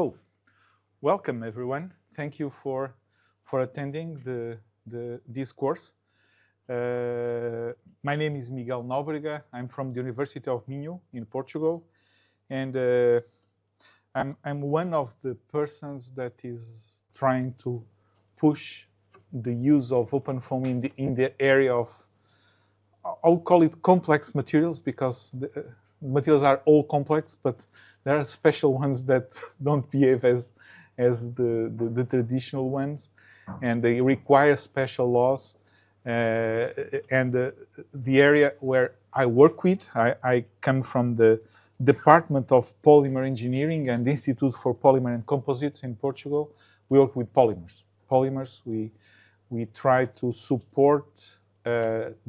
So, welcome everyone. Thank you for attending this course. My name is Miguel Nóbrega. I'm from the University of Minho in Portugal, and I'm one of the persons that is trying to push the use of OpenFOAM in the area of, I'll call it complex materials, because the materials are all complex, but there are special ones that don't behave as the traditional ones, and they require special laws. And the area where I work with, I come from the Department of Polymer Engineering and the Institute for Polymer and Composites in Portugal. We work with polymers. We try to support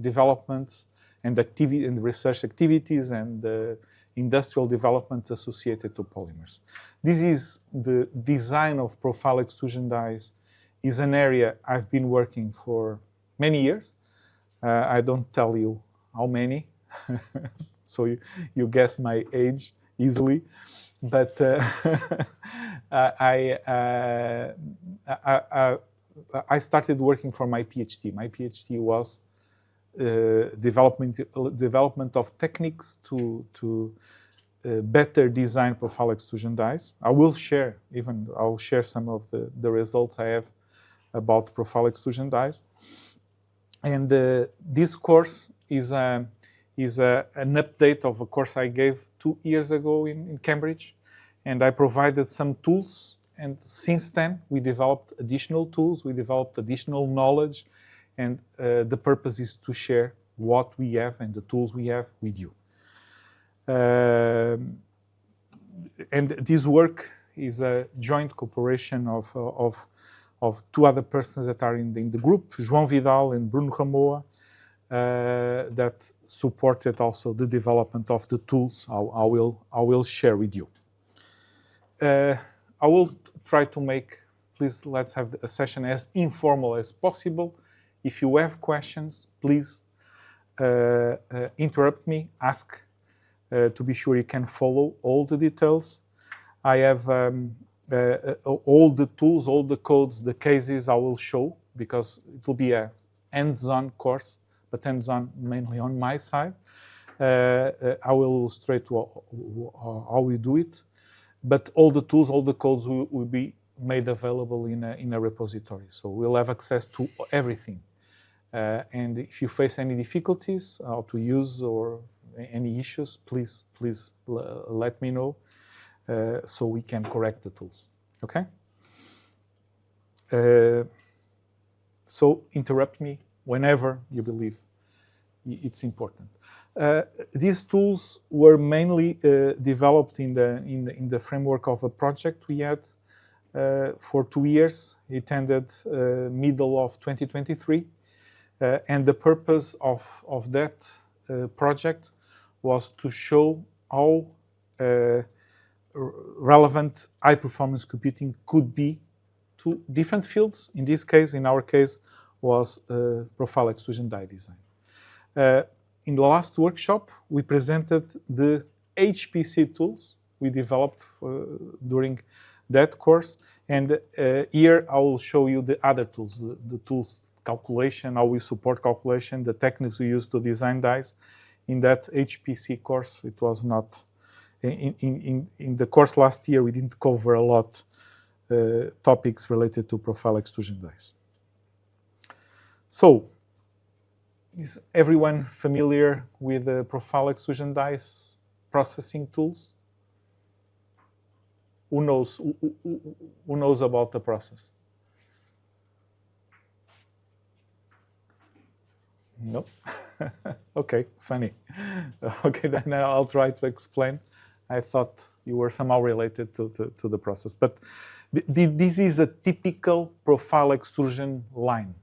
developments and activity and research activities and industrial development associated to polymers. This is the design of profile extrusion dies is an area I've been working for many years. I don't tell you how many, so you guess my age easily. But I started working for my PhD. My PhD was development of techniques to better design profile extrusion dies. I'll share some of the results I have about profile extrusion dies. And this course is an update of a course I gave 2 years ago in Cambridge, and I provided some tools. And since then, we developed additional tools, we developed additional knowledge, and the purpose is to share what we have and the tools we have with you. And this work is a joint cooperation of 2 other persons that are in the group, João Vidal and Bruno Ramoa, that supported also the development of the tools I will share with you. I will try to make, please let's have a session as informal as possible. If you have questions, please interrupt me, ask to be sure you can follow all the details. I have all the tools, all the codes, the cases I will show, because it will be a hands-on course, but hands-on mainly on my side. I will illustrate how we do it, but all the tools, all the codes will be made available in a repository. So we'll have access to everything. And if you face any difficulties, how to use or any issues, please let me know so we can correct the tools. Okay? So interrupt me whenever you believe it's important. These tools were mainly developed in the framework of a project we had for 2 years. It ended middle of 2023. And the purpose of that project was to show how relevant high-performance computing could be to different fields. In this case, in our case, was profile extrusion die design. In the last workshop, we presented the HPC tools we developed during that course. And here I will show you the other tools, the tools calculation, how we support calculation, the techniques we use to design dies. In that HPC course, it was not, in the course last year, we didn't cover a lot topics related to profile extrusion dies. So, is everyone familiar with the profile extrusion dies processing tools? Who knows about the process? No? Okay, funny. Okay, then I'll try to explain. I thought you were somehow related to the process. But this is a typical profile extrusion line.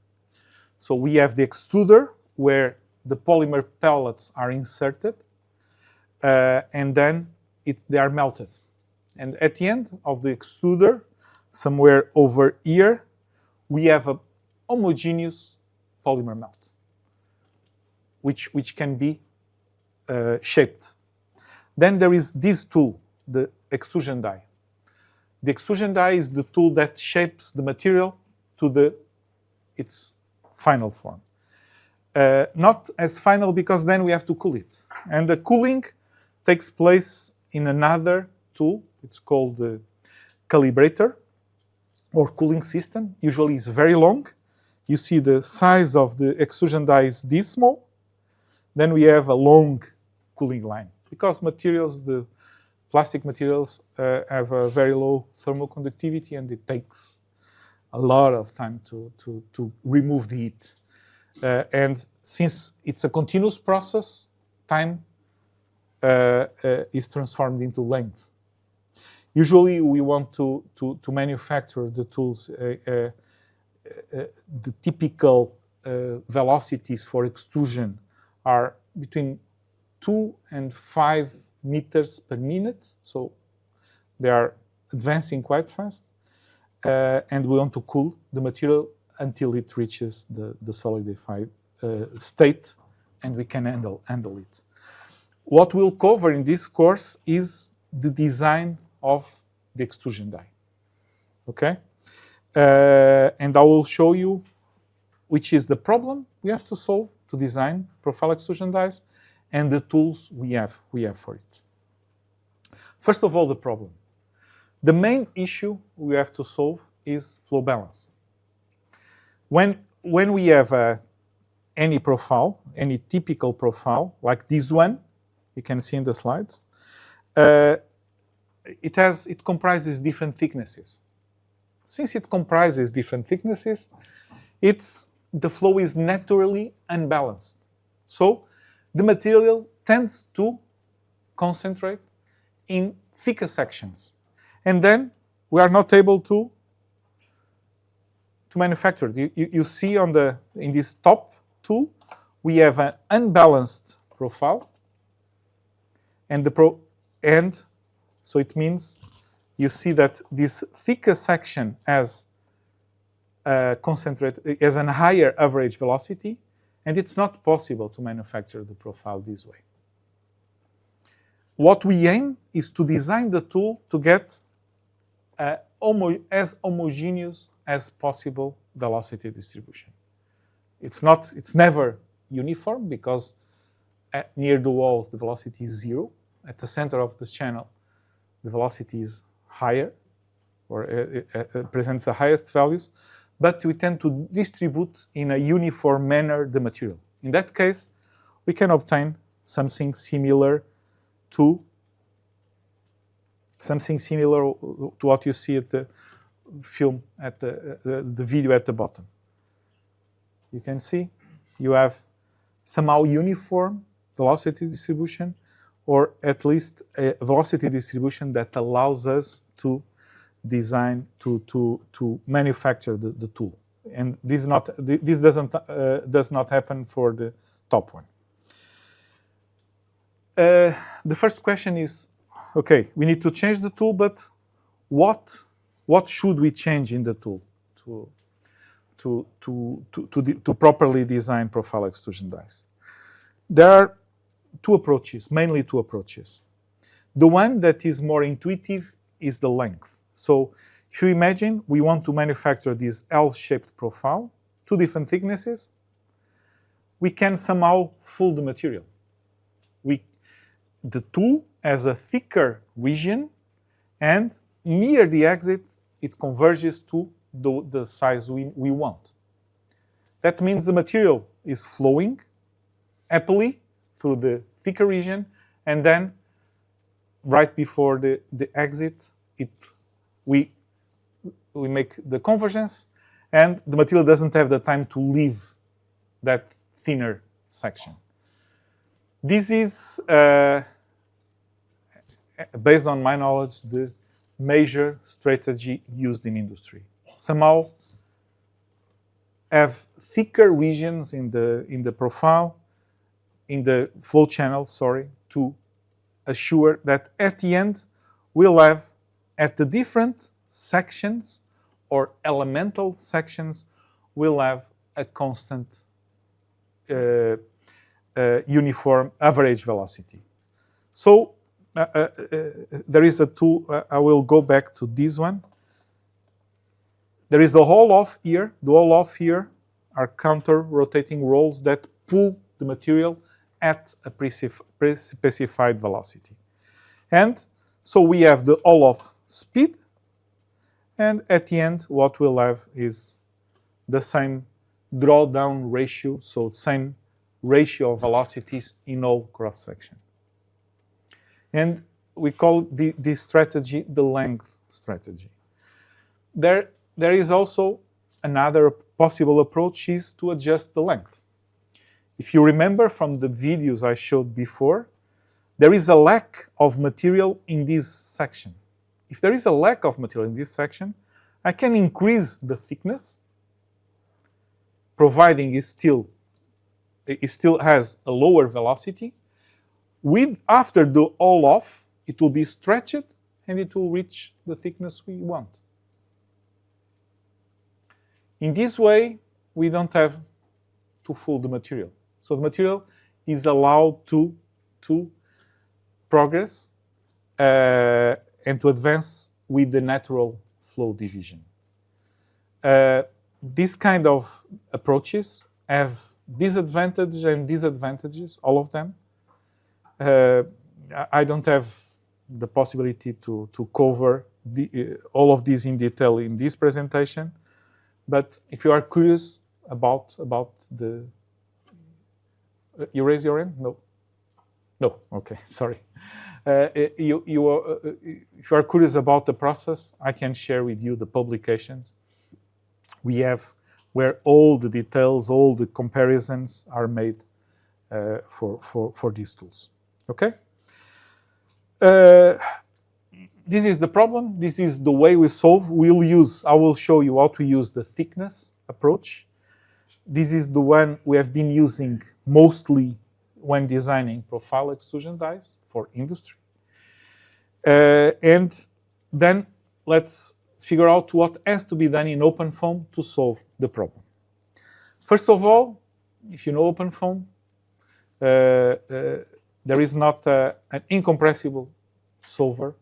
So we have the extruder where the polymer pellets are inserted, and then they are melted. And at the end of the extruder, somewhere over here, we have a homogeneous polymer melt, which can be shaped. Then there is this tool, the extrusion die. The extrusion die is the tool that shapes the material to its final form. Not as final because then we have to cool it. And the cooling takes place in another tool. It's called the calibrator or cooling system. Usually it's very long. You see the size of the extrusion die is this small. Then we have a long cooling line because materials, the plastic materials have a very low thermal conductivity and it takes a lot of time to remove the heat. And since it's a continuous process, time is transformed into length. Usually we want to manufacture the tools, the typical velocities for extrusion are between 2 and 5 meters per minute. So they are advancing quite fast. And we want to cool the material until it reaches the solidified state and we can handle it. What we'll cover in this course is the design of the extrusion die. Okay? And I will show you which is the problem we have to solve to design profile extrusion dies and the tools we have for it. First of all, the problem. The main issue we have to solve is flow balance. When we have any profile, any typical profile, like this one, you can see in the slides, it comprises different thicknesses. Since it comprises different thicknesses, the flow is naturally unbalanced. So the material tends to concentrate in thicker sections. And then we are not able to manufacture. You see in this top tool, we have an unbalanced profile. And so it means you see that this thicker section has has a higher average velocity, and it's not possible to manufacture the profile this way. What we aim is to design the tool to get as homogeneous as possible velocity distribution. It's never uniform because near the walls the velocity is 0. At the center of the channel, the velocity is higher, or presents the highest values, but we tend to distribute in a uniform manner the material. In that case, we can obtain something similar to what you see at the film, at the video at the bottom. You can see you have somehow uniform velocity distribution, or at least a velocity distribution that allows us to design, to manufacture the tool. And this does not happen for the top one. The first question is, okay, we need to change the tool, but what should we change in the tool to properly design profile extrusion dies? There are mainly two approaches. The one that is more intuitive is the length. So if you imagine we want to manufacture this L-shaped profile, 2 different thicknesses, we can somehow fool the material. The tool has a thicker region, and near the exit, it converges to the size we want. That means the material is flowing happily through the thicker region, and then right before the exit, we make the convergence, and the material doesn't have the time to leave that thinner section. This is, based on my knowledge, the major strategy used in industry. Somehow have thicker regions in the profile, in the flow channel, to assure that at the end we'll have, at the different sections or elemental sections, we'll have a constant uniform average velocity. So there is a tool. I will go back to this one. There is the all-off here. The all-off here are counter-rotating rolls that pull the material at a pre-specified velocity. And so we have the all-off speed, and at the end, what we'll have is the same drawdown ratio, so same ratio of velocities in all cross-section. And we call this strategy the length strategy. There is also another possible approach is to adjust the length. If you remember from the videos I showed before, there is a lack of material in this section. If there is a lack of material in this section, I can increase the thickness, providing it still has a lower velocity. After the all-off, it will be stretched and it will reach the thickness we want. In this way, we don't have to fool the material. So the material is allowed to progress and to advance with the natural flow division. These kind of approaches have disadvantages and disadvantages, all of them. I don't have the possibility to cover all of these in detail in this presentation, but if you are curious about the... you raise your hand? No? No, okay, sorry. If you are curious about the process, I can share with you the publications we have where all the details, all the comparisons are made for these tools. Okay? This is the problem. This is the way we solve. I will show you how to use the thickness approach. This is the one we have been using mostly when designing profile extrusion dies for industry. And then let's figure out what has to be done in OpenFOAM to solve the problem. First of all, if you know OpenFOAM, there is not an incompressible solver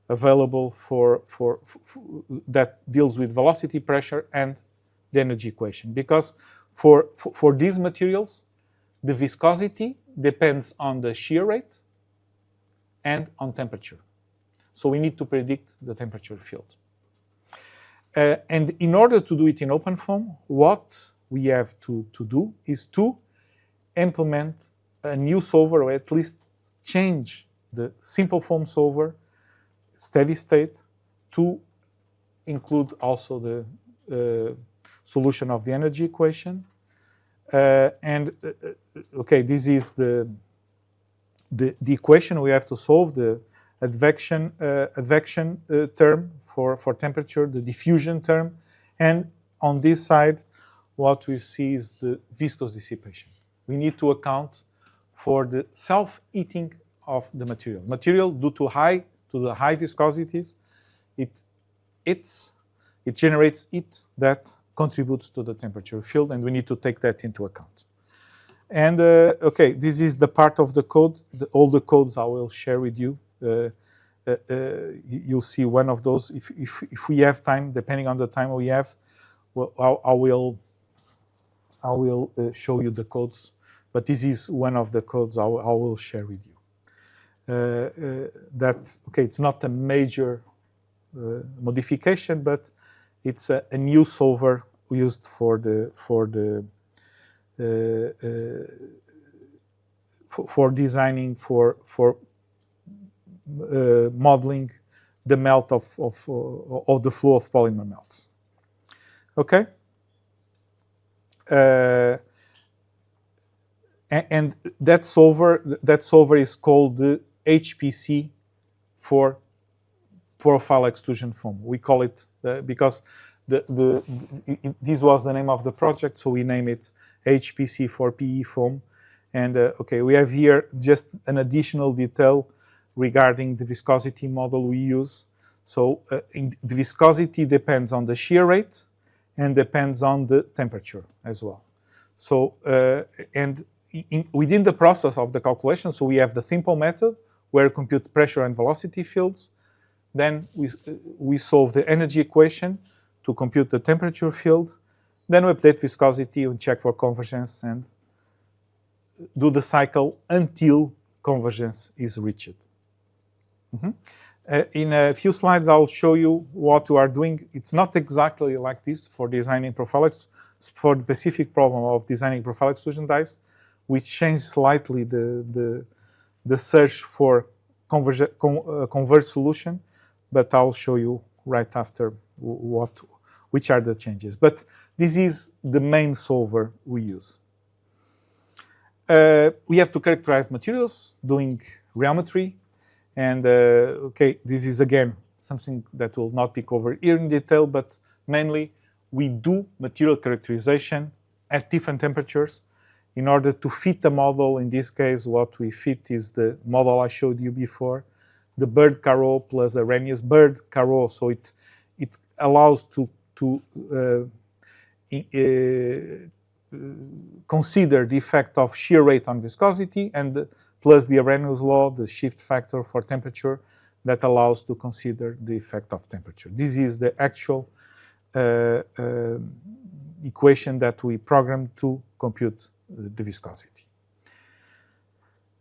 available that deals with velocity, pressure, and the energy equation. Because for these materials, the viscosity depends on the shear rate and on temperature. So we need to predict the temperature field. And in order to do it in OpenFOAM, what we have to do is to implement a new solver, or at least change the simple foam solver steady state to include also the solution of the energy equation. Okay, this is the equation we have to solve, the advection term for temperature, the diffusion term, and on this side, what we see is the viscous dissipation. We need to account for the self-heating of the material. Material, due to the high viscosities, it generates heat that contributes to the temperature field, and we need to take that into account. And okay, this is the part of the code. All the codes I will share with you. You'll see one of those. If we have time, depending on the time we have, well, I will show you the codes. But this is one of the codes I will share with you. Okay, it's not a major modification, but it's a new solver used for designing for modeling the melt of the flow of polymer melts. Okay. And that solver is called the HPC for profile extrusion foam. We call it because this was the name of the project, so we name it HPC for PE foam. And okay, we have here just an additional detail regarding the viscosity model we use. So the viscosity depends on the shear rate and depends on the temperature as well. So and within the process of the calculation, so we have the simple method, where we compute pressure and velocity fields. Then we solve the energy equation to compute the temperature field. Then we update viscosity and check for convergence and do the cycle until convergence is reached. In a few slides, I'll show you what we are doing. It's not exactly like this for designing profile for the specific problem of designing profile extrusion dies. We change slightly the search for converged solution, but I'll show you right after which are the changes. But this is the main solver we use. We have to characterize materials doing rheometry. And okay, this is again something that will not be covered here in detail, but mainly we do material characterization at different temperatures in order to fit the model. In this case, what we fit is the model I showed you before, the bird Carreau plus Arrhenius bird Carreau. So it allows to consider the effect of shear rate on viscosity and plus the Arrhenius law, the shift factor for temperature that allows to consider the effect of temperature. This is the actual equation that we programmed to compute the viscosity.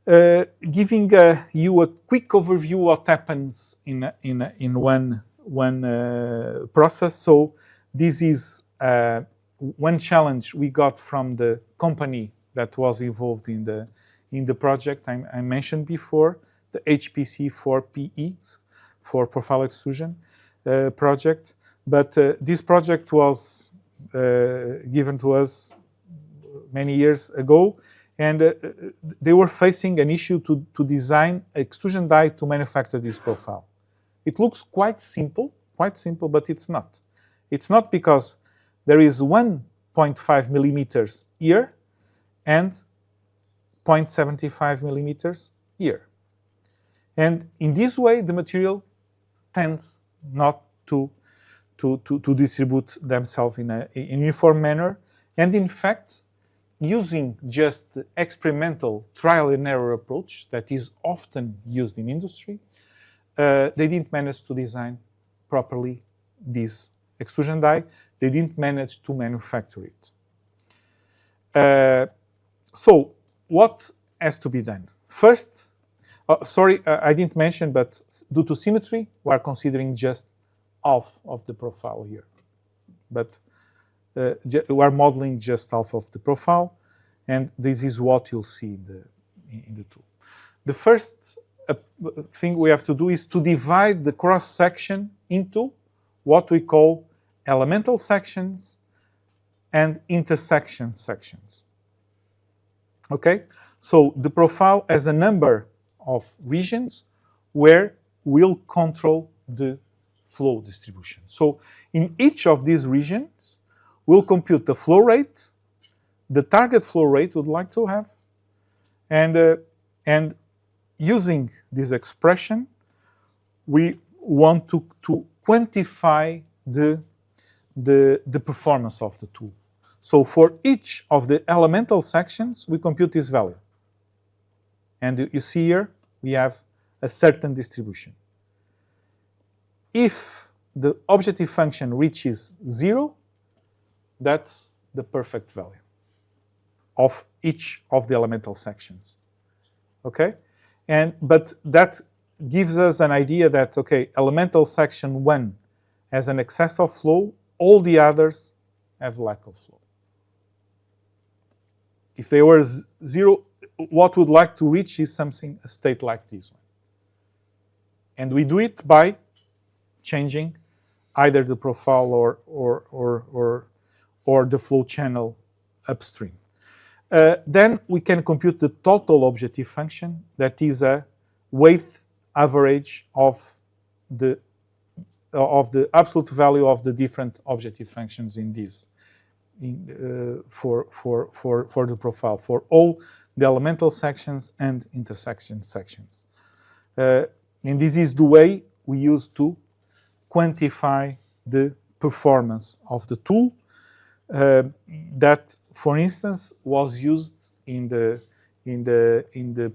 Giving you a quick overview what happens in one process. So this is one challenge we got from the company that was involved in the project I mentioned before, the HPC4PE, for profile extrusion project. But this project was given to us many years ago, and they were facing an issue to design extrusion die to manufacture this profile. It looks quite simple, but it's not. It's not because there is 1.5 millimeters here and 0.75 millimeters here. And in this way, the material tends not to distribute themselves in a uniform manner. And in fact, using just the experimental trial and error approach that is often used in industry, they didn't manage to design properly this extrusion die. They didn't manage to manufacture it. So what has to be done? First, I didn't mention, but due to symmetry, we are considering just half of the profile here. But we are modeling just half of the profile, and this is what you'll see in the tool. The first thing we have to do is to divide the cross-section into what we call elemental sections and intersection sections. Okay? So the profile has a number of regions where we'll control the flow distribution. So in each of these regions, we'll compute the flow rate, the target flow rate we'd like to have, and using this expression, we want to quantify the performance of the tool. So for each of the elemental sections, we compute this value. And you see here, we have a certain distribution. If the objective function reaches 0, that's the perfect value of each of the elemental sections. Okay? But that gives us an idea that, okay, elemental section 1 has an excess of flow, all the others have lack of flow. If they were 0, what we'd like to reach is a state like this one. And we do it by changing either the profile or the flow channel upstream. Then we can compute the total objective function, that is a weight average of the absolute value of the different objective functions in this, for the profile, for all the elemental sections and intersection sections. And this is the way we use to quantify the performance of the tool that, for instance, was used in the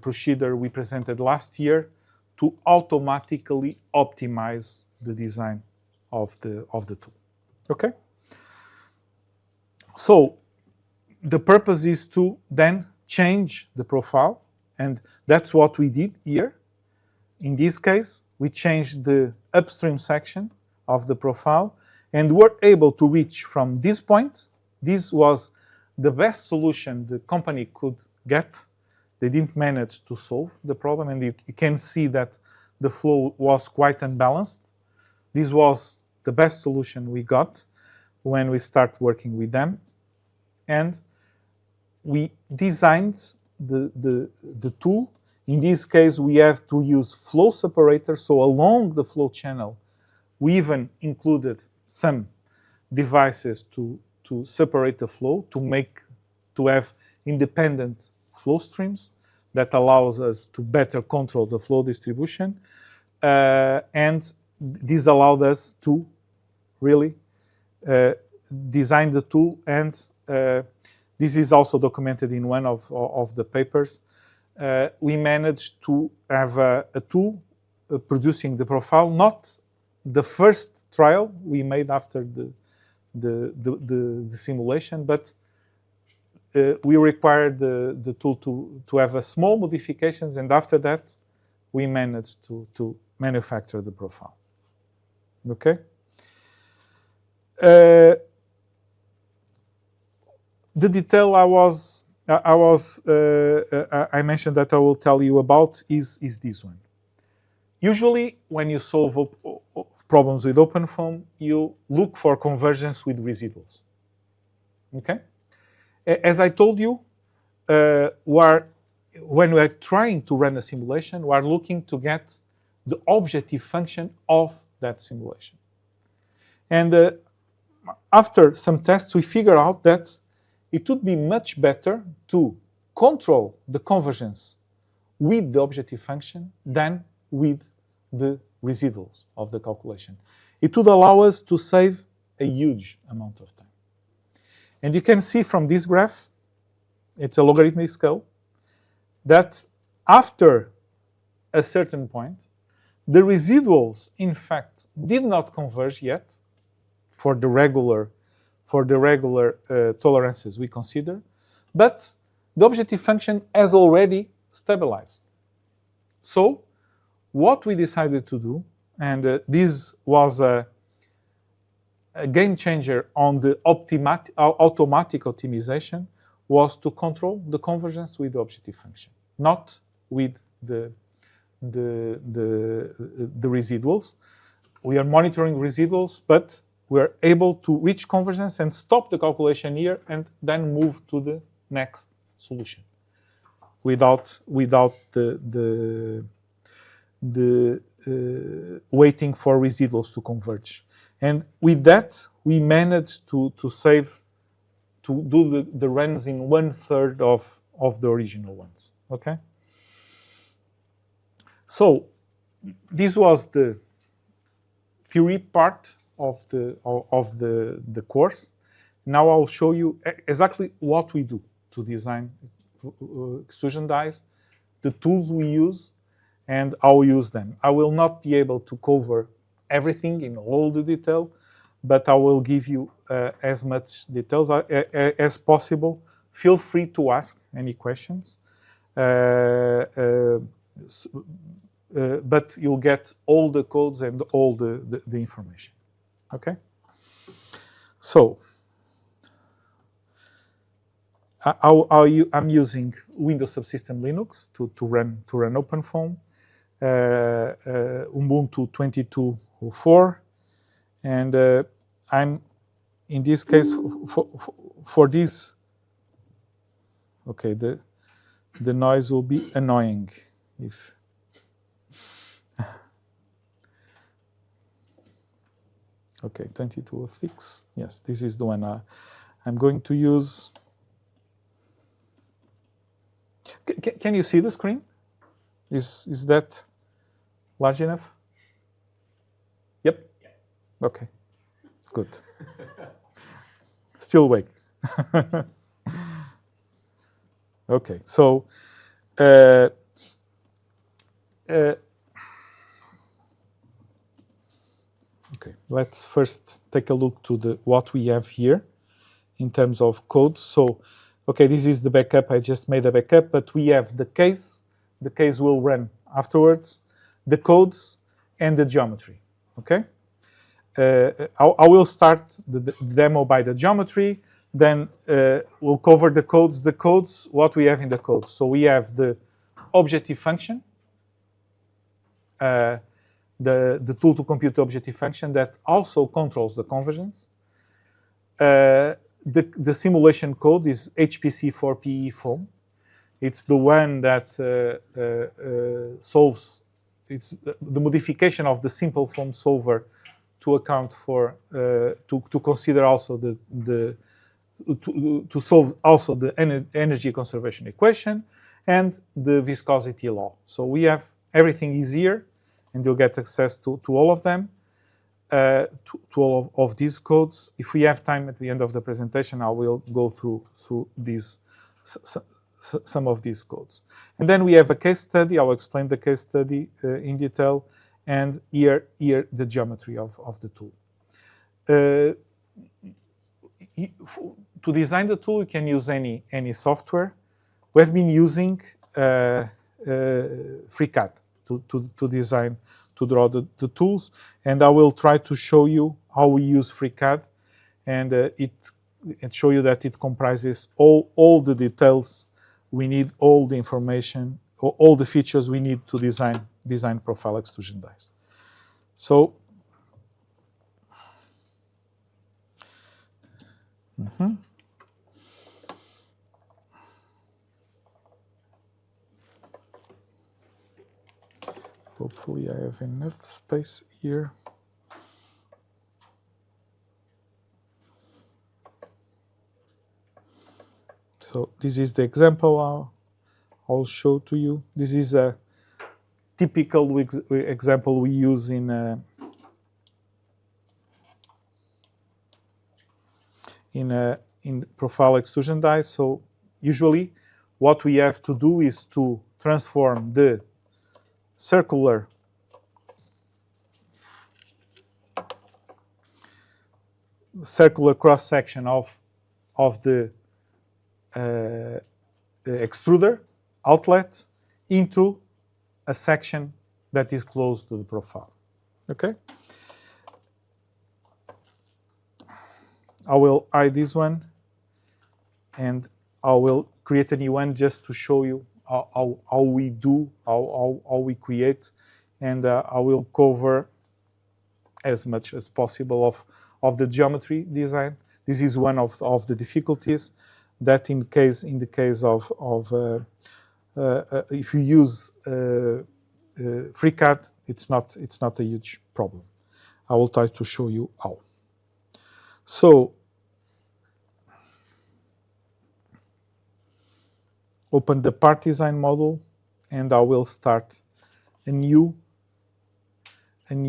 procedure we presented last year to automatically optimize the design of the tool. Okay? So the purpose is to then change the profile, and that's what we did here. In this case, we changed the upstream section of the profile and were able to reach from this point. This was the best solution the company could get. They didn't manage to solve the problem, and you can see that the flow was quite unbalanced. This was the best solution we got when we start working with them. And we designed the tool. In this case, we have to use flow separators. So along the flow channel, we even included some devices to separate the flow, to have independent flow streams that allows us to better control the flow distribution. And this allowed us to really design the tool, and this is also documented in one of the papers. We managed to have a tool producing the profile, not the first trial we made after the simulation, but we required the tool to have a small modifications, and after that, we managed to manufacture the profile. Okay? The detail I mentioned that I will tell you about is this one. Usually, when you solve problems with OpenFOAM, you look for convergence with residuals. Okay? As I told you, when we are trying to run a simulation, we are looking to get the objective function of that simulation. And after some tests, we figure out that it would be much better to control the convergence with the objective function than with the residuals of the calculation. It would allow us to save a huge amount of time. And you can see from this graph, it's a logarithmic scale, that after a certain point, the residuals, in fact, did not converge yet for the regular tolerances we consider, but the objective function has already stabilized. So what we decided to do, and this was a game changer on the automatic optimization, was to control the convergence with the objective function, not with the residuals. We are monitoring residuals, but we are able to reach convergence and stop the calculation here and then move to the next solution without the waiting for residuals to converge. And with that, we managed to do the runs in 1/3 of the original ones. Okay. So this was the theory part of the course. Now I'll show you exactly what we do to design extrusion dies, the tools we use, and how we use them. I will not be able to cover everything in all the detail, but I will give you as much details as possible. Feel free to ask any questions. But you'll get all the codes and all the information. Okay? So, I'm using Windows Subsystem Linux to run OpenFOAM, Ubuntu 22.04, and I'm in this case for this. Okay, the noise will be annoying if. Okay, 22.06. Yes, this is the one I'm going to use. Can you see the screen? Is that large enough? Yep. Okay, good. Still awake. Okay, so Okay, let's first take a look to what we have here in terms of code. So, okay, this is the backup. I just made a backup, but we have the case. The case will run afterwards, the codes, and the geometry. Okay? I will start the demo by the geometry, then we'll cover the codes. The codes, what we have in the codes. So we have the objective function, the tool to compute the objective function that also controls the convergence. The simulation code is HPC4PE foam. It's the one that solves, it's the modification of the simple foam solver to account for, to consider also to solve also the energy conservation equation and the viscosity law. So we have everything is here, and you'll get access to all of them, to all of these codes. If we have time at the end of the presentation, I will go through these some of these codes. And then we have a case study. I'll explain the case study in detail, and here the geometry of the tool. To design the tool, you can use any software. We have been using FreeCAD to design, to draw the tools, and I will try to show you how we use FreeCAD, and show you that it comprises all the details we need, all the information, all the features we need to design profile extrusion dies. So, hopefully I have enough space here. So this is the example I'll show to you. This is a typical example we use in profile extrusion dies. So usually what we have to do is to transform the circular cross section of the extruder outlet into a section that is close to the profile. Okay? I will hide this one, and I will create a new one just to show you how we do, how we create, and I will cover as much as possible of the geometry design. This is one of the difficulties that in the case of if you use FreeCAD, it's not a huge problem. I will try to show you how. So open the part design model, and I will start a new in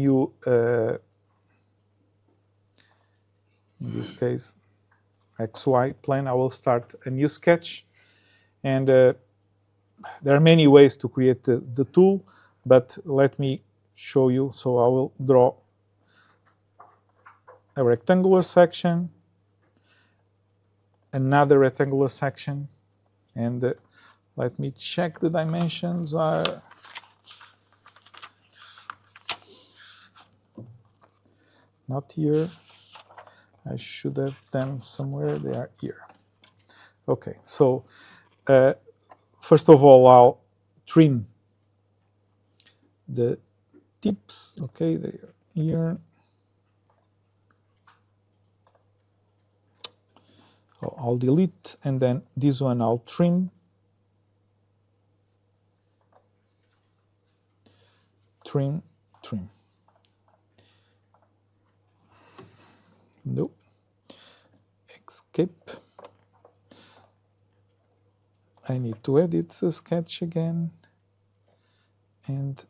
this case XY plane. I will start a new sketch, and there are many ways to create the tool, but let me show you. So I will draw a rectangular section, another rectangular section, and let me check the dimensions are not here. I should have them somewhere. They are here. Okay, so first of all, I'll trim the tips. Okay, they are here. I'll delete, and then this one I'll trim. Trim. Nope. Escape. I need to edit the sketch again. And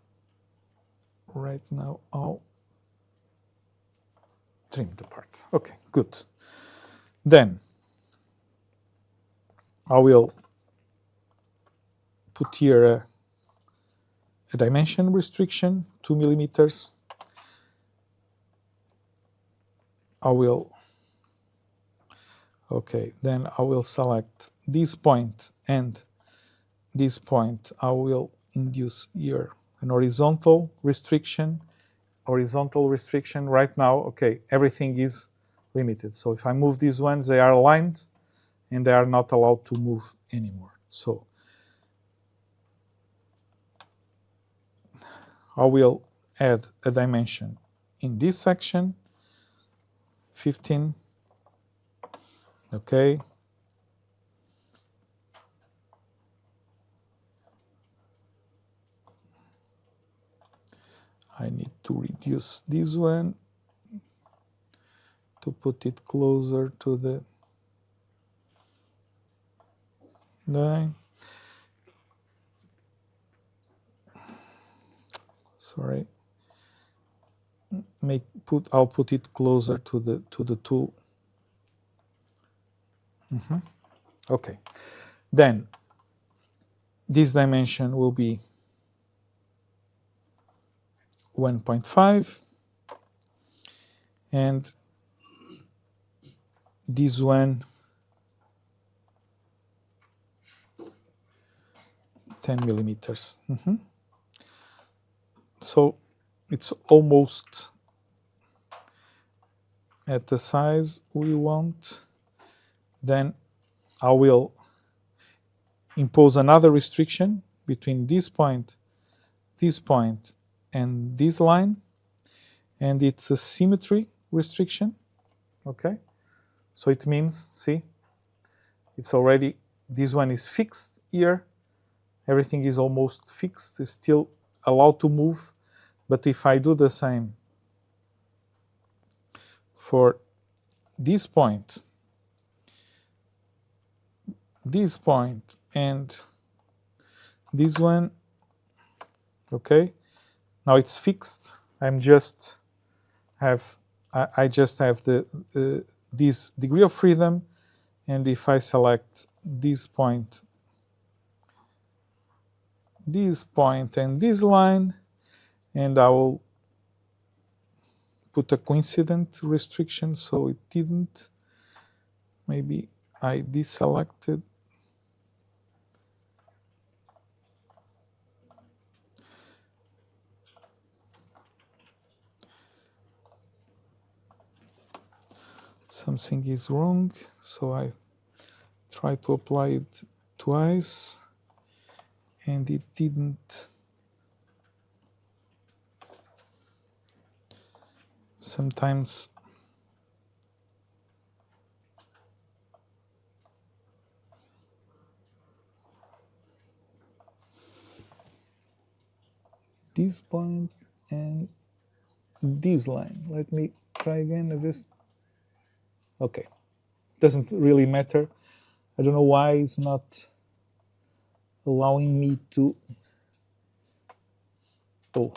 right now I'll trim the part. Okay, good. Then I will put here a dimension restriction, 2 millimeters. I will, okay, then I will select this point and this point. I will induce here an horizontal restriction. Horizontal restriction right now, okay, everything is limited. So if I move these ones, they are aligned and they are not allowed to move anymore. So I will add a dimension in this section, 15, okay. I need to reduce this one to put it closer to the line. Sorry. I'll put it closer to the tool. Okay. Then this dimension will be 1.5 and this one 10 millimeters. So it's almost at the size we want. Then I will impose another restriction between this point, and this line, and it's a symmetry restriction, okay? So it means, see, it's already, this one is fixed here, everything is almost fixed, it's still allowed to move, but if I do the same for this point, and this one, okay, now it's fixed. I just have this degree of freedom, and if I select this point, and this line, and I will put a coincident restriction so it didn't. Maybe I deselected. Something is wrong, so I try to apply it twice and it didn't. Sometimes this point and this line. Let me try again of this. Okay, doesn't really matter. I don't know why it's not allowing me to. Oh,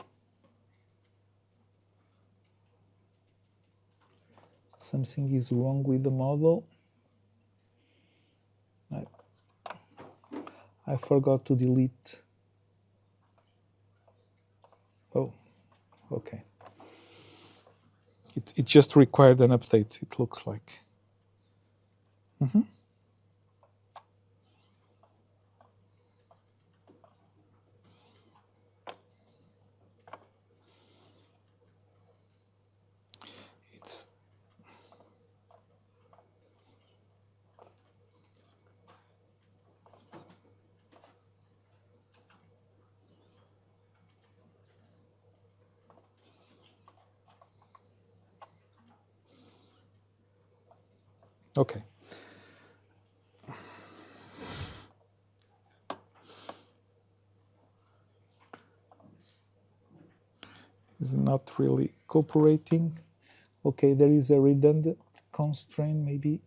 something is wrong with the model. I forgot to delete. Oh, okay. It just required an update, it looks like. It's okay. It's not really cooperating. Okay, there is a redundant constraint, maybe.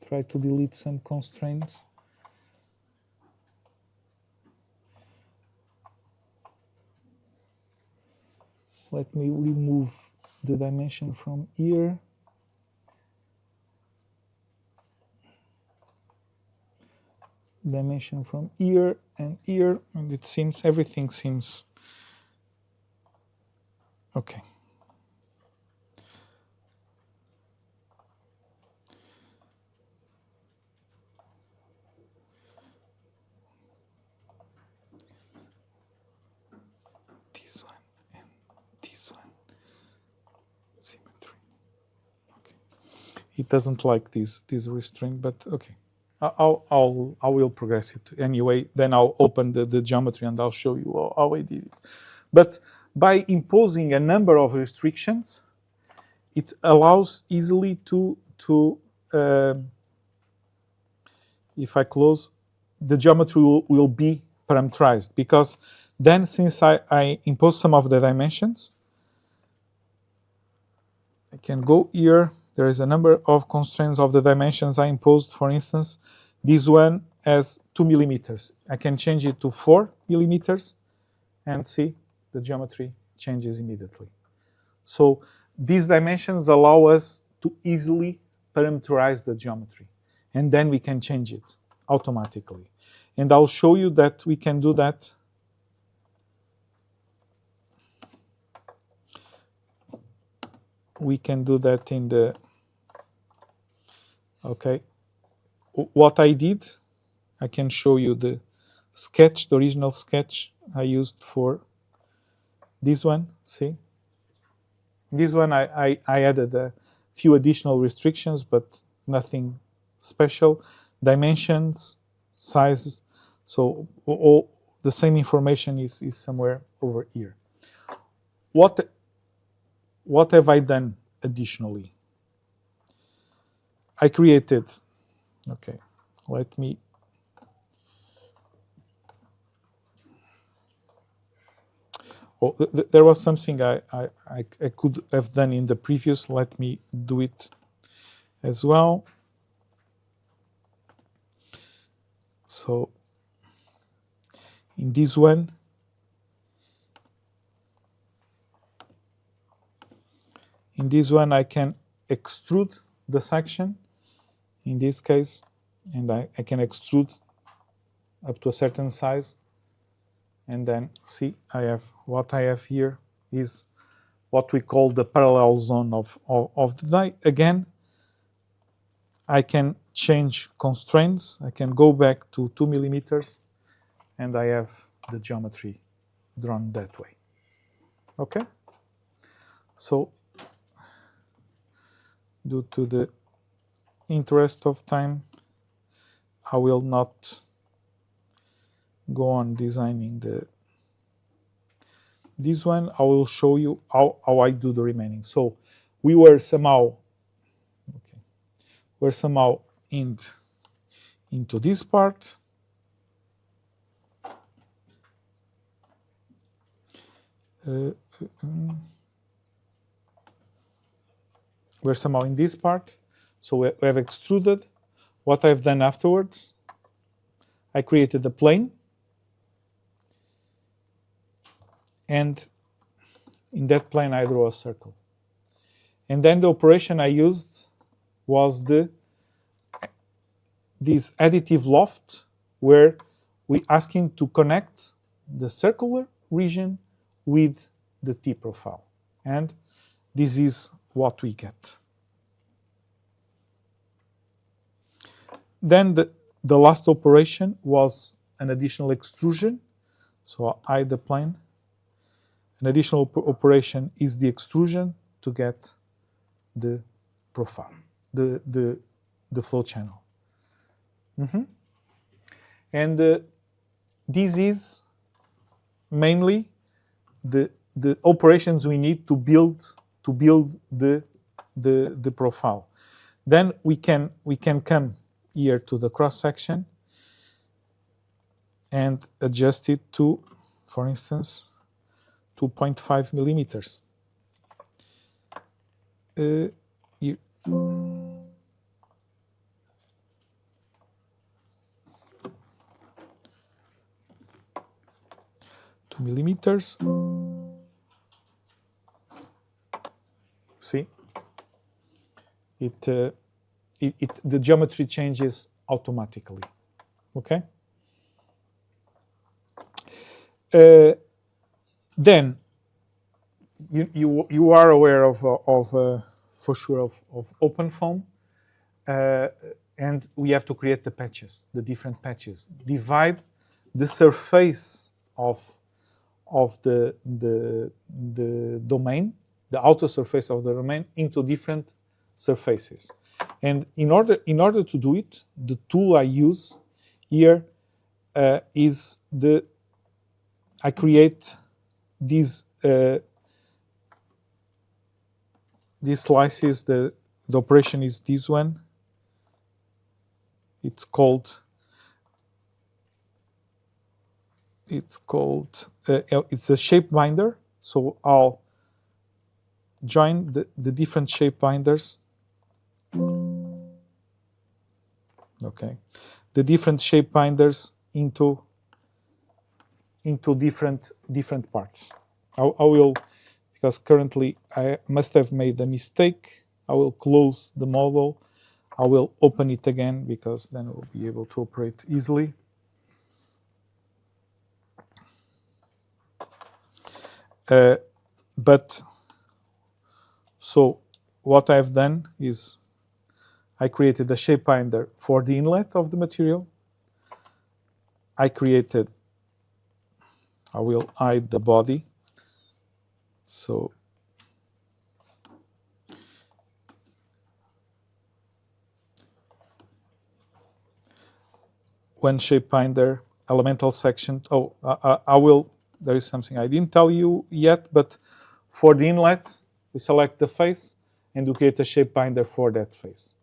Try to delete some constraints. Let me remove the dimension from here. Dimension from here, and it seems everything seems Okay. This one and this one. Symmetry. Okay. It doesn't like this restraint, but okay. I will progress it anyway. Then I'll open the geometry and I'll show you how I did it. But by imposing a number of restrictions, it allows easily to if I close, the geometry will be parameterized, because then since I impose some of the dimensions, I can go here. There is a number of constraints of the dimensions I imposed. For instance, this one has 2 millimeters. I can change it to 4 millimeters and see the geometry changes immediately. So these dimensions allow us to easily parameterize the geometry, and then we can change it automatically. And I'll show you that we can do that. We can do that in the, okay. What I did, I can show you the sketch, the original sketch I used for this one, see? This one I added a few additional restrictions, but nothing special. Dimensions, sizes, so all the same information is somewhere over here. What have I done additionally? I created, okay, let me, oh, there was something I could have done in the previous. Let me do it as well. So in this one, I can extrude the section in this case, and I can extrude up to a certain size. And then see, what I have here is what we call the parallel zone of the die. Again, I can change constraints. I can go back to 2 millimeters, and I have the geometry drawn that way. Okay? So, due to the interest of time, I will not go on designing this one. I will show you how I do the remaining. So we were somehow into this part. We're somehow in this part. So we have extruded. What I've done afterwards, I created a plane, and in that plane I draw a circle. And then the operation I used was this additive loft, where we asking to connect the circular region with the T profile. And this is what we get. Then the last operation was an additional extrusion. So I hide the plane. An additional operation is the extrusion to get the profile, the flow channel. And this is mainly the operations we need to build the profile. Then we can come here to the cross section and adjust it to, for instance, 2.5 millimeters. Here. 2 millimeters. See, the geometry changes automatically. Okay. Then you are aware of for sure of OpenFOAM, and we have to create the patches, the different patches. Divide the surface of the domain, the outer surface of the domain, into different surfaces. And in order to do it, the tool I use here is I create these slices. The operation is this one. It's called it's a shape binder. So I'll join the different shape binders. Okay, the different shape binders into different parts. I will, because currently I must have made a mistake. I will close the model. I will open it again, because then we'll be able to operate easily. But so what I've done is I created a shape binder for the inlet of the material. I will hide the body. So one shape binder, elemental section. Oh, I will, there is something I didn't tell you yet, but for the inlet, we select the face and we create a shape binder for that face.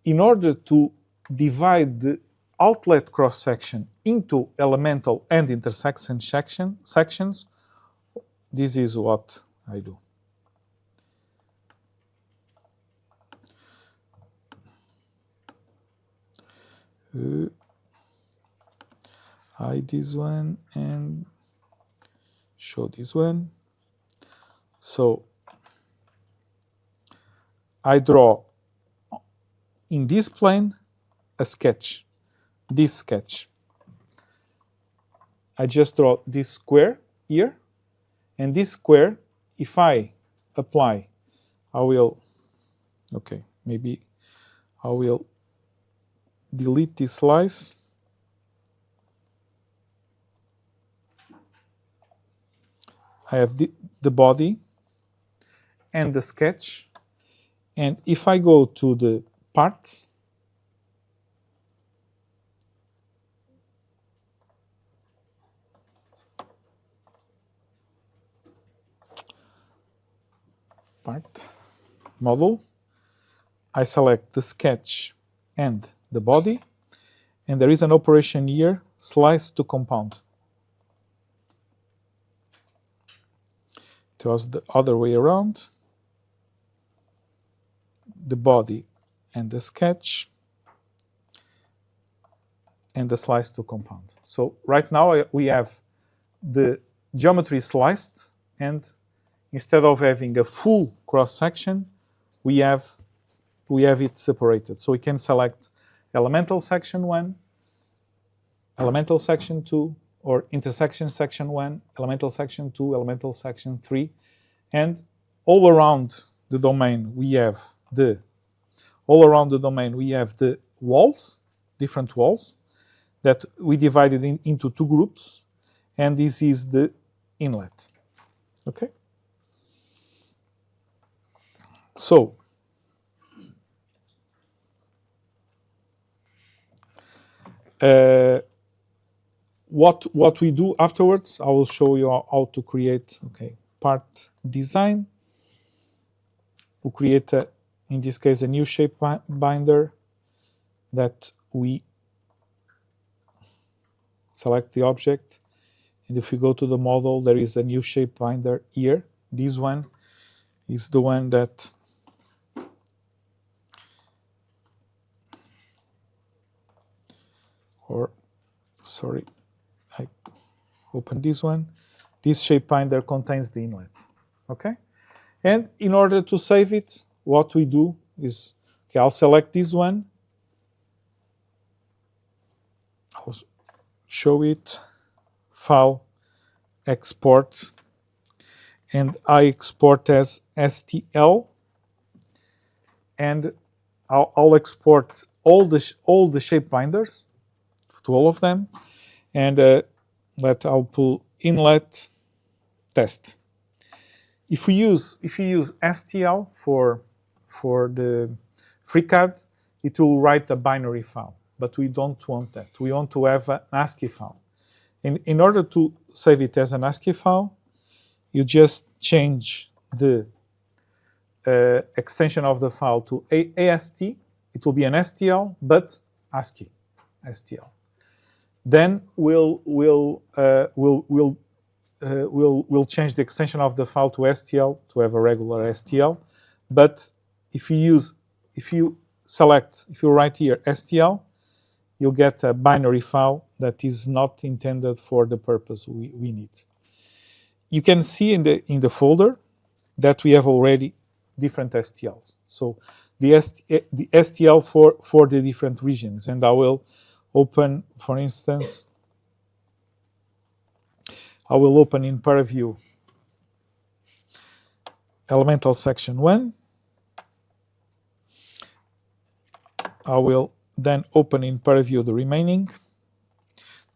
In order to divide the outlet cross-section into elemental and intersection sections, this is what I do. Hide this one and show this one. So I draw in this plane a sketch, this sketch. I just draw this square here, and this square, if I apply, I will, okay, maybe I will delete this slice. I have the body and the sketch, and if I go to the parts, part model, I select the sketch and the body, and there is an operation here, slice to compound. It was the other way around. The body and the sketch and the slice to compound. So right now we have the geometry sliced, and instead of having a full cross section, we have it separated. So we can select elemental section 1, elemental section 2, or intersection section 1, elemental section 2, elemental section 3, and all around the domain we have the walls, different walls that we divided into two groups, and this is the inlet. Okay. So what we do afterwards, I will show you how to create, okay, part design. We create, in this case, a new shape binder that we select the object. And if we go to the model, there is a new shape binder here. This one is the one that I open this one. This shape binder contains the inlet. Okay? And in order to save it, what we do is, okay, I'll select this one. I'll show it, File, Export, and I export as STL, and I'll export all the shape binders to all of them, and I'll pull inlet test. If you use STL for the FreeCAD, it will write a binary file, but we don't want that. We want to have an ASCII file. In order to save it as an ASCII file, you just change the extension of the file to AST. It will be an STL, but ASCII STL. Then we'll change the extension of the file to STL to have a regular STL. But if you write here STL, you'll get a binary file that is not intended for the purpose we need. You can see in the folder that we have already different STLs. So the STL for the different regions, and I will open, for instance, I will open in ParaView elemental section 1. I will then open in ParaView the remaining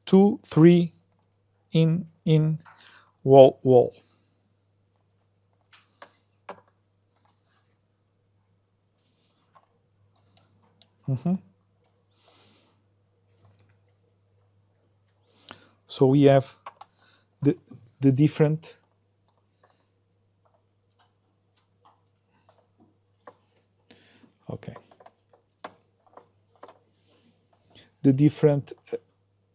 2, 3 in wall. So we have the different the different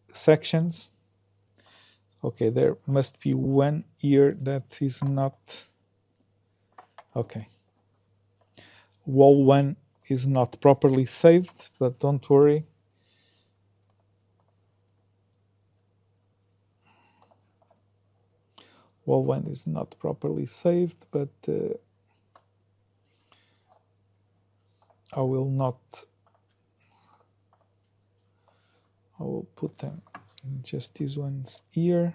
sections. Okay, there must be one here that is not okay. Wall 1 is not properly saved, but don't worry. Wall 1 is not properly saved, but I will put them in just these ones here.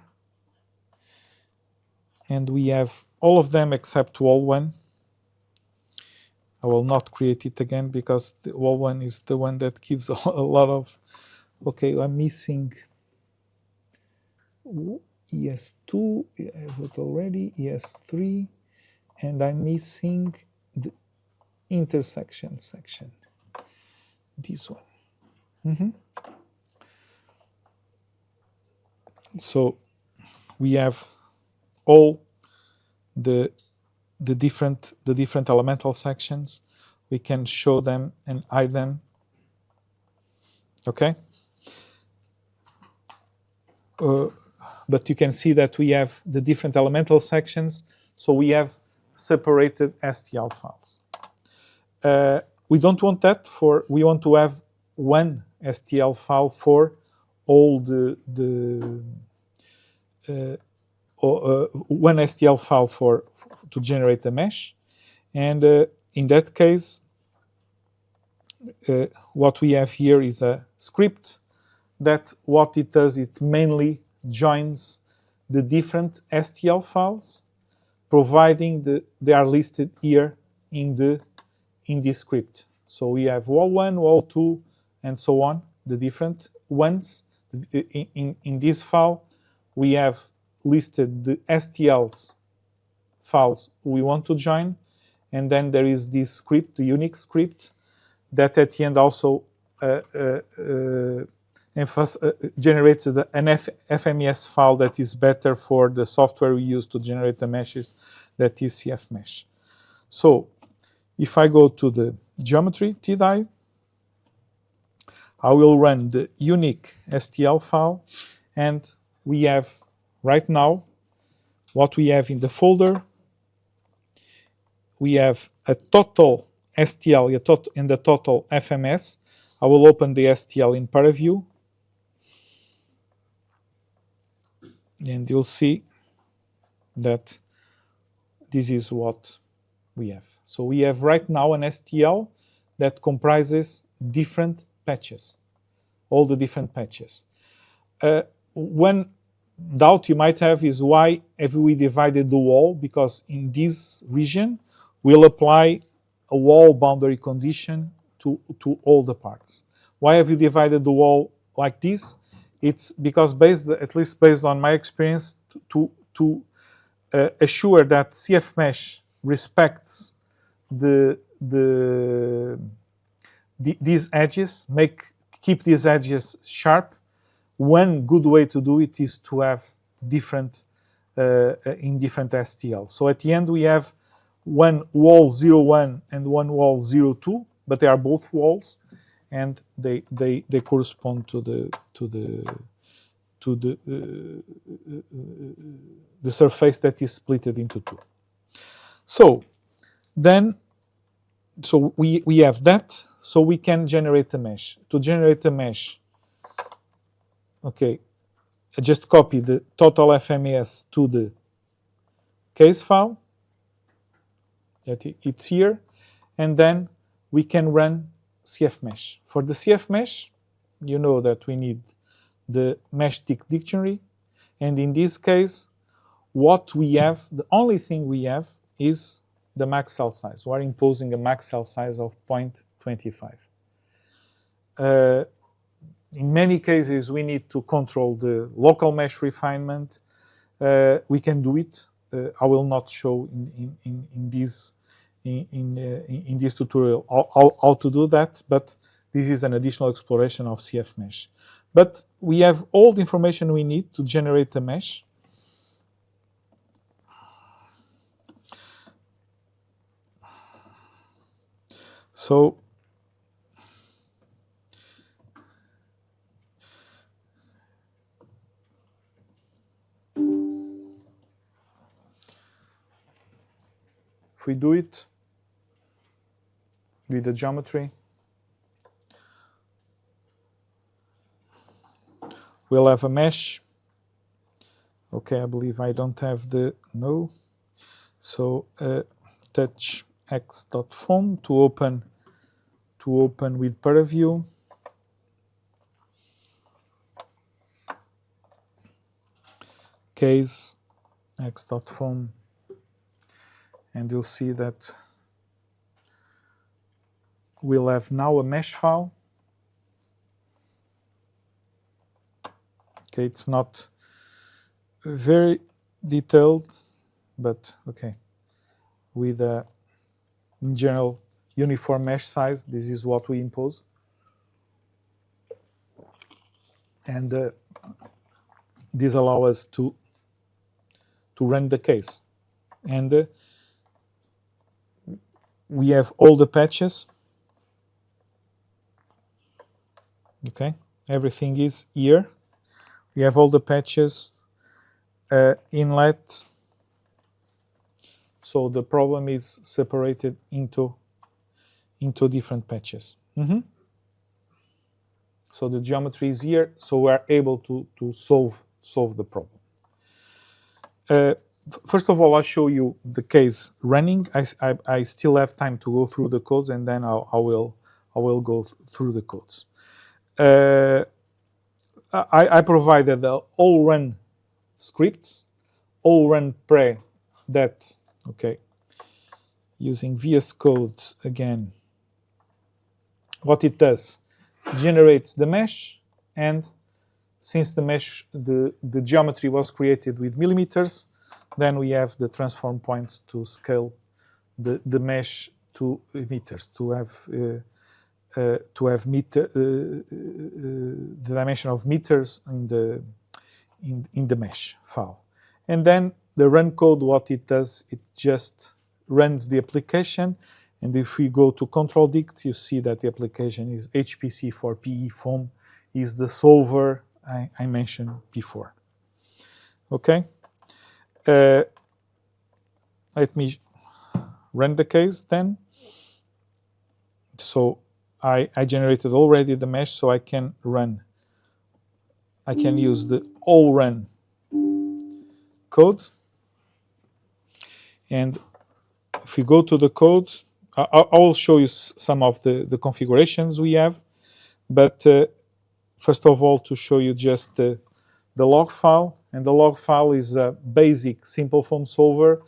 And we have all of them except wall 1. I will not create it again because the wall 1 is the one that gives a lot of... Okay, I'm missing ES2, I have it already, ES3, and I'm missing the intersection section, this one. So we have all the different elemental sections. We can show them and hide them. Okay. But you can see that we have the different elemental sections. So we have separated STL files. We don't want that we want to have one STL file for all one STL file to generate the mesh. And in that case, what we have here is a script that what it does, it mainly joins the different STL files, providing they are listed here in this script. So we have wall 1, wall 2, and so on, the different ones. In this file, we have listed the STLs files we want to join, and then there is this script, the Unix script, that at the end also generates an FMES file that is better for the software we use to generate the meshes, that is CFMesh. So if I go to the geometry TDI, I will run the unique STL file, and we have right now what we have in the folder. We have a total STL and the total FMS. I will open the STL in ParaView, and you'll see that this is what we have. So we have right now an STL that comprises different patches, all the different patches. One doubt you might have is why have we divided the wall? Because in this region, we'll apply a wall boundary condition to all the parts. Why have you divided the wall like this? It's because at least based on my experience, to assure that CF mesh respects these edges, keep these edges sharp. One good way to do it is to have different in different STL. So at the end we have one wall 01 and one wall 02, but they are both walls, and they correspond to the surface that is splitted into two. So then, so we have that, so we can generate a mesh. To generate a mesh, okay, I just copy the total FMES to the case file, that it's here, and then we can run CF mesh. For the CF mesh, you know that we need the mesh tick dictionary, and in this case, what we have, the only thing we have is the max cell size. We're imposing a max cell size of 0.25. In many cases, we need to control the local mesh refinement. We can do it. I will not show in this tutorial how to do that, but this is an additional exploration of CF mesh. But we have all the information we need to generate a mesh. So if we do it with the geometry, we'll have a mesh. Okay, I believe I don't have the no. So touch x.foam to open with Paraview. Case x.foam, and you'll see that we'll have now a mesh file. Okay, it's not very detailed, but okay, with a in general uniform mesh size, this is what we impose, and this allows us to run the case, and we have all the patches. Okay, everything is here. We have all the patches, inlet. So the problem is separated into different patches. So the geometry is here, so we are able to solve the problem. First of all, I'll show you the case running. I still have time to go through the codes, and then I will go through the codes. I provided the all run scripts, all run pre that, okay, using VS Code again. What it does, generates the mesh, and since the mesh, the geometry was created with millimeters, then we have the transform points to scale the mesh to meters, to have meter, the dimension of meters in the mesh file. And then the run code, what it does, it just runs the application. And if we go to control dict, you see that the application is HPC for PE foam, is the solver I mentioned before. Okay. Let me run the case then. So I generated already the mesh, so I can use the all run code. And if we go to the codes, I will show you some of the configurations we have. But first of all, to show you just the log file, and the log file is a basic simple form solver,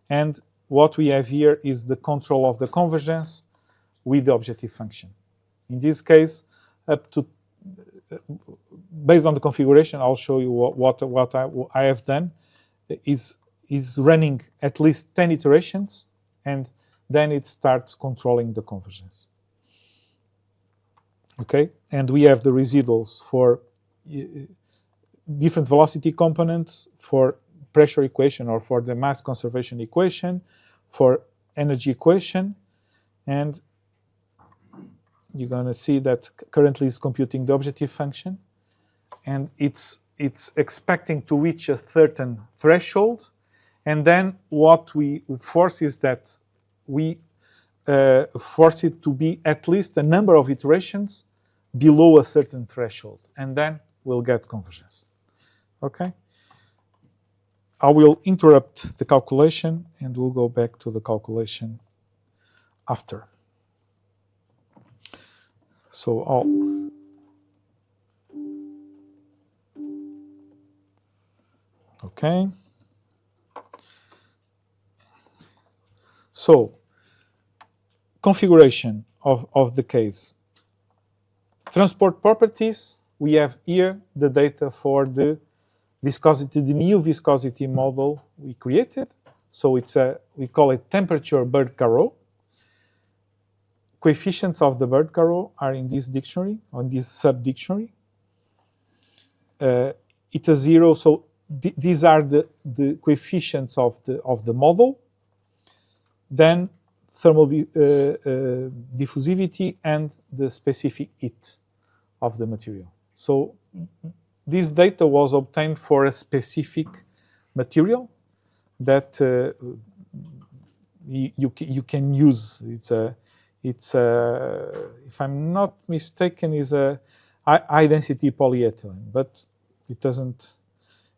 and what we have here is the control of the convergence with the objective function. In this case, up to based on the configuration, I'll show you what I have done, is running at least 10 iterations, and then it starts controlling the convergence. Okay, and we have the residuals for different velocity components, for pressure equation or for the mass conservation equation, for energy equation, and you're going to see that currently it's computing the objective function, and it's expecting to reach a certain threshold, and then what we force is that we force it to be at least a number of iterations below a certain threshold, and then we'll get convergence. Okay? I will interrupt the calculation, and we'll go back to the calculation after. So okay. So configuration of the case. Transport properties, we have here the data for the viscosity, the new viscosity model we created. So we call it temperature bird Carreau. Coefficients of the bird Carreau are in this dictionary, on this sub-dictionary. Eta 0, so these are the coefficients of the model. Then thermal diffusivity and the specific heat of the material. So this data was obtained for a specific material that you can use. It's if I'm not mistaken, is a high density polyethylene, but it doesn't.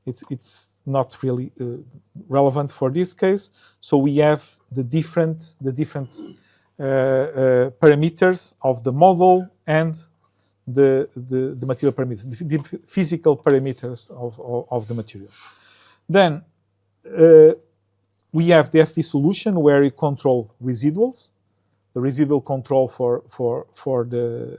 It's not really relevant for this case. So we have the different parameters of the model and the material parameters, the physical parameters of the material. Then we have the FV solution where we control residuals, the residual control for the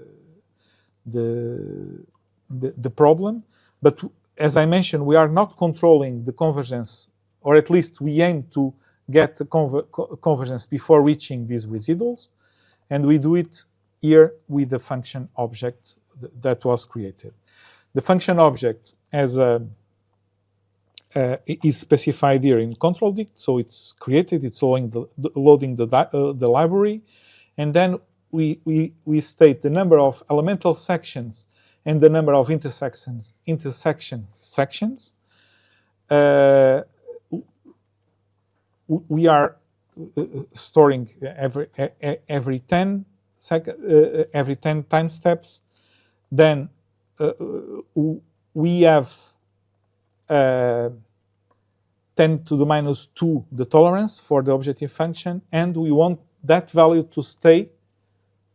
problem. But as I mentioned, we are not controlling the convergence, or at least we aim to get the convergence before reaching these residuals, and we do it here with the function object that was created. The function object as is specified here in control dict, so it's created, it's loading the library, and then we state the number of elemental sections and the number of intersection sections. We are storing every 10 time steps. Then we have 10 to the minus 2 the tolerance for the objective function, and we want that value to stay,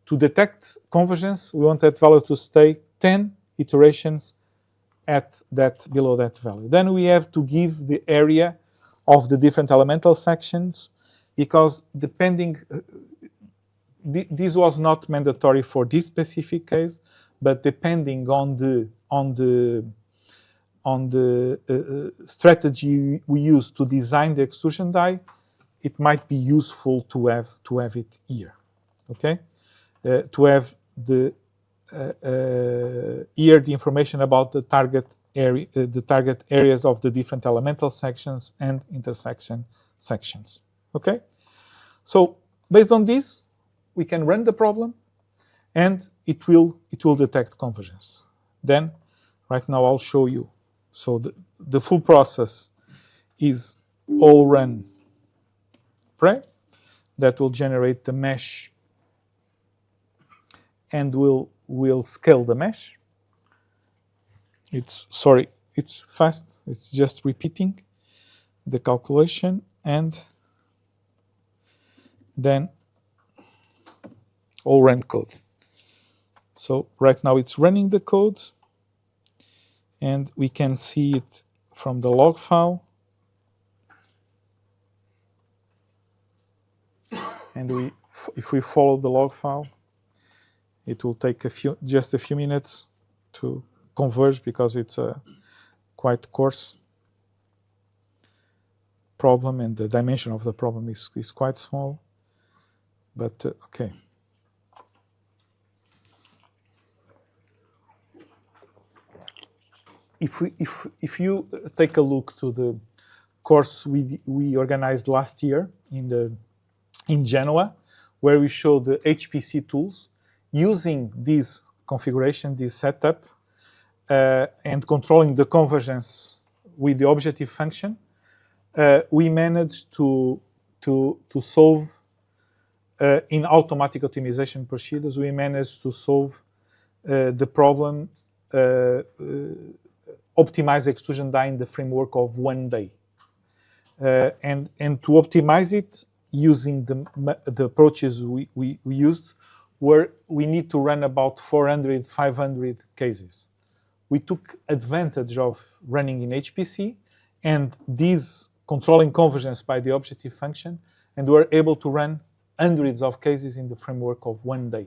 to detect convergence, we want that value to stay 10 iterations at that, below that value. Then we have to give the area of the different elemental sections, because depending, this was not mandatory for this specific case, but depending on the strategy we use to design the extrusion die, it might be useful to have it here. Okay, to have here the information about the target area, the target areas of the different elemental sections and intersection sections. Okay, so based on this, we can run the problem, and it will detect convergence. Then, right now, I'll show you. So the full process is all run pre. That will generate the mesh, and will scale the mesh. It's fast. It's just repeating the calculation, and then all run code. So right now it's running the code, and we can see it from the log file, and if we follow the log file, it will take just a few minutes to converge because it's a quite coarse problem and the dimension of the problem is quite small. But okay. If you take a look to the course we organized last year in Genoa, where we show the HPC tools using this configuration, this setup, and controlling the convergence with the objective function, we managed to solve in automatic optimization procedures. We managed to solve the problem optimize extrusion die in the framework of 1 day, and to optimize it using the approaches we used, where we need to run about 400, 500 cases. We took advantage of running in HPC and this controlling convergence by the objective function, and were able to run hundreds of cases in the framework of 1 day.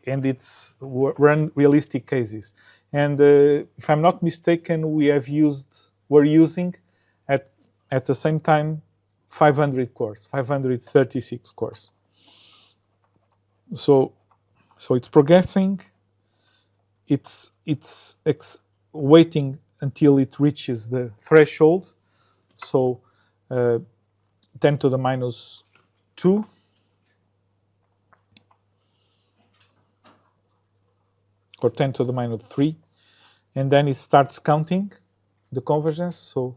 And it's run realistic cases. And if I'm not mistaken, we're using at the same time 500 cores, 536 cores. So it's progressing. It's waiting until it reaches the threshold. So 10 to the minus 2. Or 10 to the minus 3. And then it starts counting the convergence. So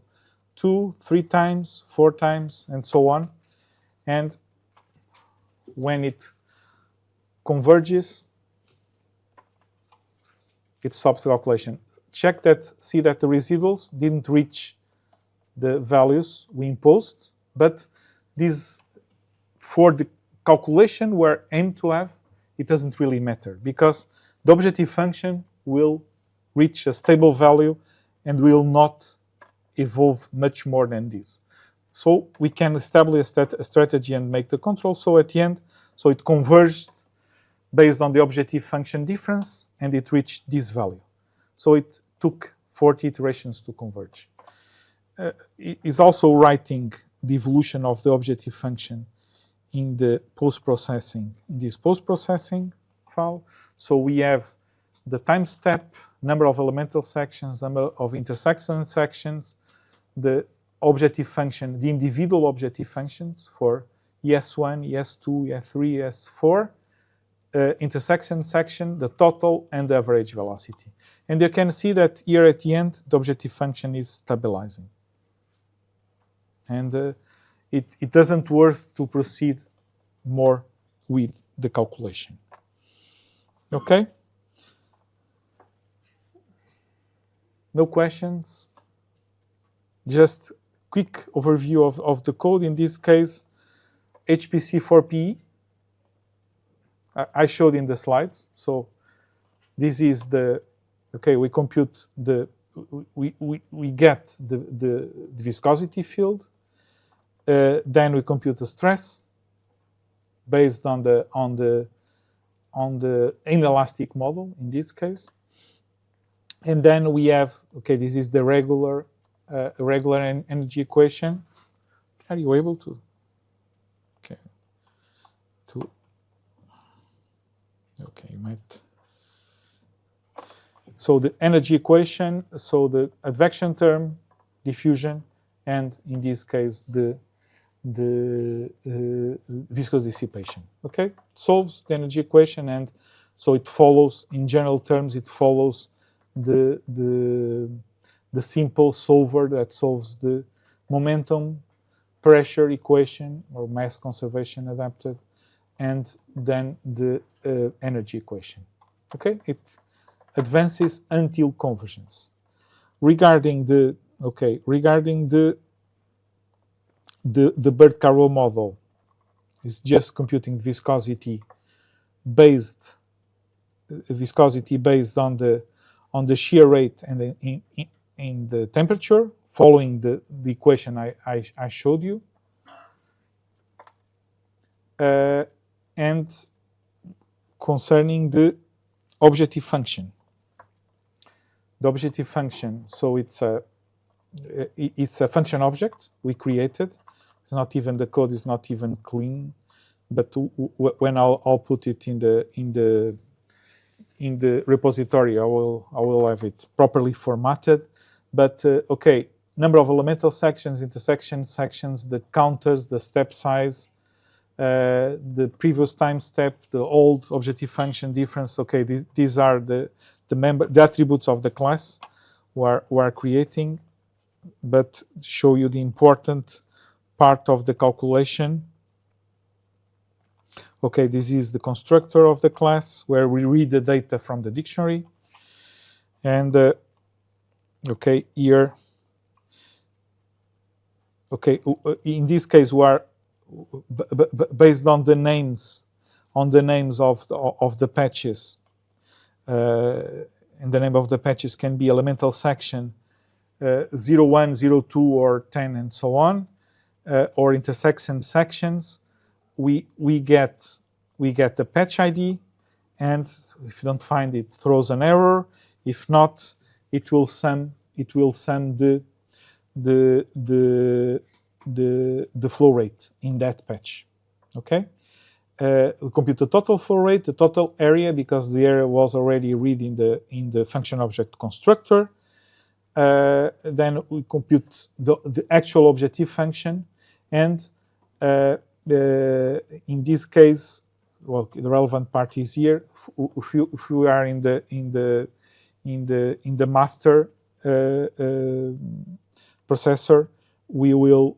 2, 3 times, 4 times, and so on. And when it converges, it stops the calculation. See that the residuals didn't reach the values we imposed, but these, for the calculation we're aimed to have, it doesn't really matter, because the objective function will reach a stable value and will not evolve much more than this. So we can establish a strategy and make the control. So at the end, so it converged based on the objective function difference, and it reached this value. So it took 40 iterations to converge. It is also writing the evolution of the objective function in the post-processing, in this post-processing file. So we have the time step, number of elemental sections, number of intersection sections, the objective function, the individual objective functions for ES1, ES2, ES3, ES4, intersection section, the total, and the average velocity. And you can see that here at the end, the objective function is stabilizing. And it doesn't worth to proceed more with the calculation. Okay? No questions? Just quick overview of the code. In this case, HPC4PE. I showed in the slides. So this is the, okay, we compute we get the viscosity field. Then we compute the stress based on the inelastic model in this case. And then we have, okay, this is the regular energy equation. Are you able to? Okay. Okay, you might. So the energy equation, so the advection term, diffusion, and in this case the viscous dissipation. Okay, solves the energy equation, and so it follows, in general terms, it follows the simple solver that solves the momentum pressure equation or mass conservation adapted, and then the energy equation. Okay, it advances until convergence. Regarding the Bird-Carroll model, is just computing viscosity based on the shear rate and the temperature, following the equation I showed you, and concerning the objective function. The objective function, so it's a function object we created. It's not even, the code is not even clean, but when I'll put it in the repository, I will have it properly formatted. But okay, number of elemental sections, intersection sections, the counters, the step size, the previous time step, the old objective function difference. Okay, these are the attributes of the class we are creating, but show you the important part of the calculation. Okay, this is the constructor of the class where we read the data from the dictionary. And okay, here, okay, in this case, we are based on the names, of the patches. And the name of the patches can be elemental section 01, 02, or 10, and so on, or intersection sections. We get the patch ID, and if you don't find it, throws an error. If not, it will sum the flow rate in that patch. Okay. We compute the total flow rate, the total area, because the area was already read in the function object constructor. Then we compute the actual objective function, and in this case, well, the relevant part is here. If you are in the master processor, we will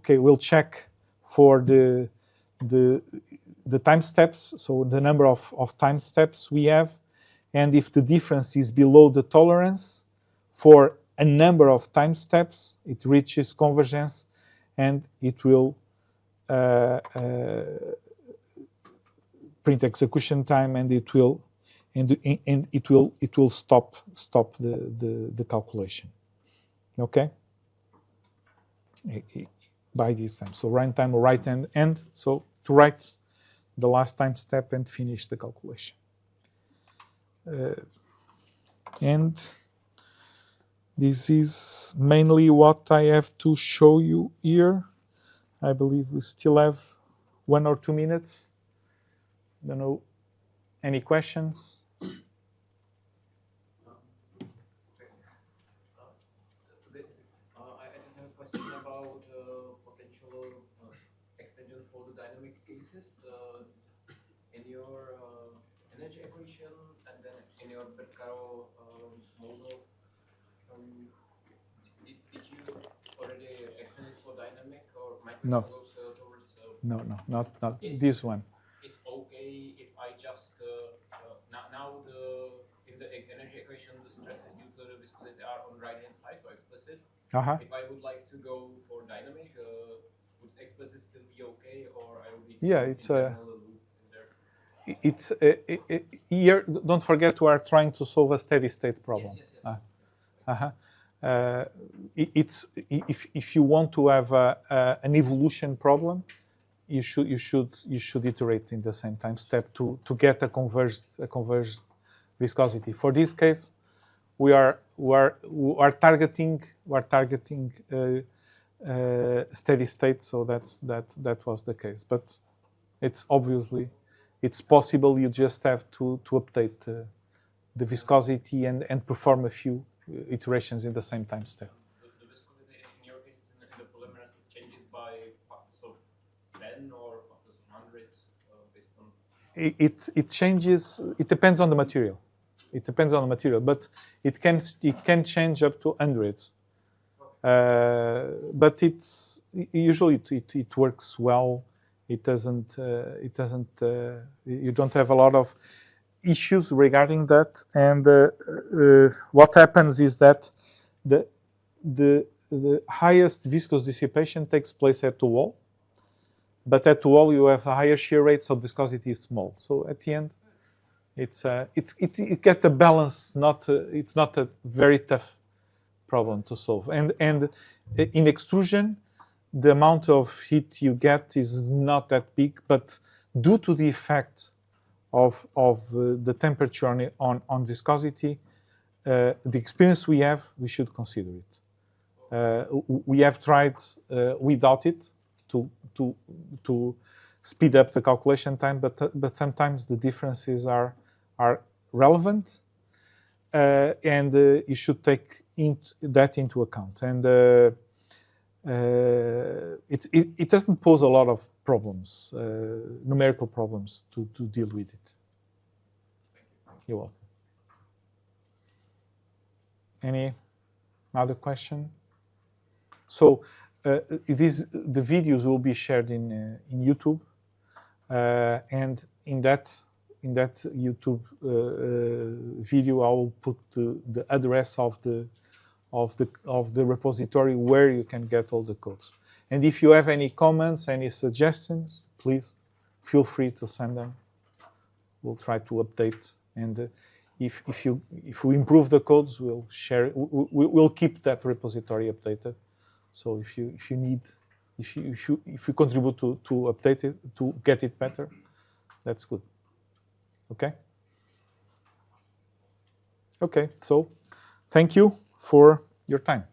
we'll check for the time steps, so the number of time steps we have, and if the difference is below the tolerance for a number of time steps, it reaches convergence, and it will print execution time, and it will stop the calculation. Okay. By this time, so runtime or right end, so to write the last time step and finish the calculation. And this is mainly what I have to show you here. I believe we still have 1 or 2 minutes. Don't know, any questions? I just have a question about potential extension for the dynamic cases in your energy equation, and then in your Bercaro model. Did you already extend it for dynamic, or might we go towards? No, not this one. It's okay if I just now in the energy equation the stresses due to the viscosity are on right hand side, so explicit. If I would like to go for dynamic, would explicit still be okay, or I would need to it's here. Don't forget, we are trying to solve a steady state problem. Yes. If you want to have an evolution problem, you should iterate in the same time step to get a converged viscosity. For this case, we are targeting steady state, so that was the case. But it's obviously possible. You just have to update the viscosity and perform a few iterations in the same time step. The viscosity in your case in the polymers changes by factors of 10 or factors of hundreds based on. It changes. It depends on the material. But it can change up to hundreds. But it's usually it works well. It doesn't. You don't have a lot of issues regarding that. And what happens is that the highest viscous dissipation takes place at the wall. But at the wall you have a higher shear rate, so viscosity is small. So at the end, It get the balance. It's not a very tough problem to solve. And in extrusion, the amount of heat you get is not that big, but due to the effect of the temperature on viscosity, the experience we have, we should consider it. We have tried without it to speed up the calculation time, but sometimes the differences are relevant, and you should take that into account. And it doesn't pose a lot of problems, numerical problems to deal with it. You're welcome. Any other question? So the videos will be shared in YouTube, and in that YouTube video, I will put the address of the repository where you can get all the codes. And if you have any comments, any suggestions, please feel free to send them. We'll try to update, and if we improve the codes, we'll share. We'll keep that repository updated. So if you contribute to update it, to get it better, that's good. Okay. Okay. So thank you for your time.